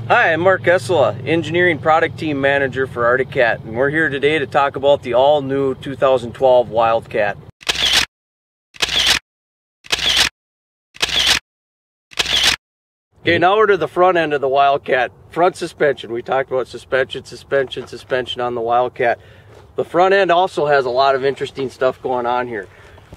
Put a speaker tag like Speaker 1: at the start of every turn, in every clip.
Speaker 1: Hi, I'm Mark Essola, Engineering Product Team Manager for Wildcat, and we're here today to talk about the all-new 2012 Wildcat. Okay, now we're to the front end of the Wildcat. Front suspension. We talked about suspension on the Wildcat. The front end also has a lot of interesting stuff going on here.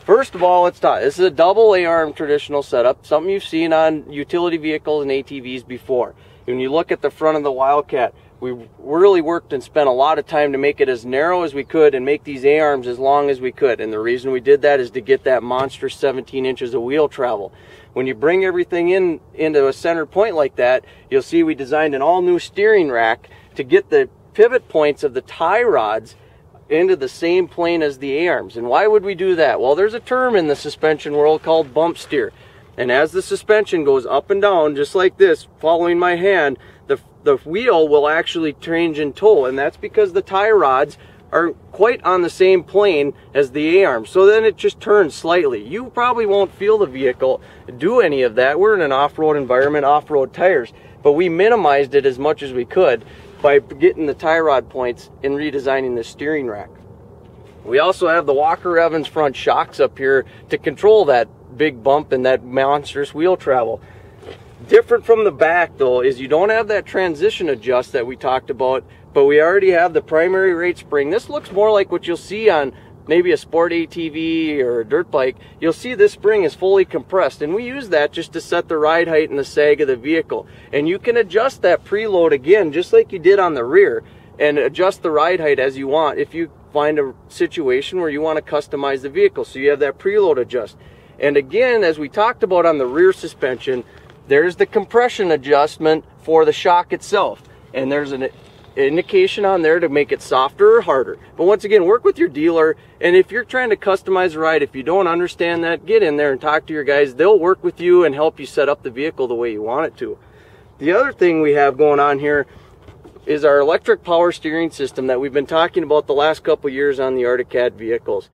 Speaker 1: First of all, let's talk. This is a double A-arm traditional setup, something you've seen on utility vehicles and ATVs before. When you look at the front of the Wildcat, we really worked and spent a lot of time to make it as narrow as we could and make these A-arms as long as we could. And the reason we did that is to get that monstrous 17 inches of wheel travel. When you bring everything into a center point like that, you'll see we designed an all-new steering rack to get the pivot points of the tie rods into the same plane as the A-arms. And why would we do that? Well, there's a term in the suspension world called bump steer. And as the suspension goes up and down, just like this, following my hand, the wheel will actually change in tow. And that's because the tie rods are quite on the same plane as the A-arm. So then it just turns slightly. You probably won't feel the vehicle do any of that. We're in an off-road environment, off-road tires. But we minimized it as much as we could by getting the tie rod points and redesigning the steering rack. We also have the Walker Evans front shocks up here to control that big bump and that monstrous wheel travel. Different from the back though is you don't have that transition adjust that we talked about, but we already have the primary rate spring. This looks more like what you'll see on maybe a sport ATV or a dirt bike. You'll see this spring is fully compressed, and we use that just to set the ride height and the sag of the vehicle. And you can adjust that preload again just like you did on the rear and adjust the ride height as you want if you find a situation where you want to customize the vehicle. So you have that preload adjust. And again, as we talked about on the rear suspension, there's the compression adjustment for the shock itself. And there's an indication on there to make it softer or harder. But once again, work with your dealer. And if you're trying to customize a ride, if you don't understand that, get in there and talk to your guys. They'll work with you and help you set up the vehicle the way you want it to. The other thing we have going on here is our electric power steering system that we've been talking about the last couple years on the Wildcat vehicles.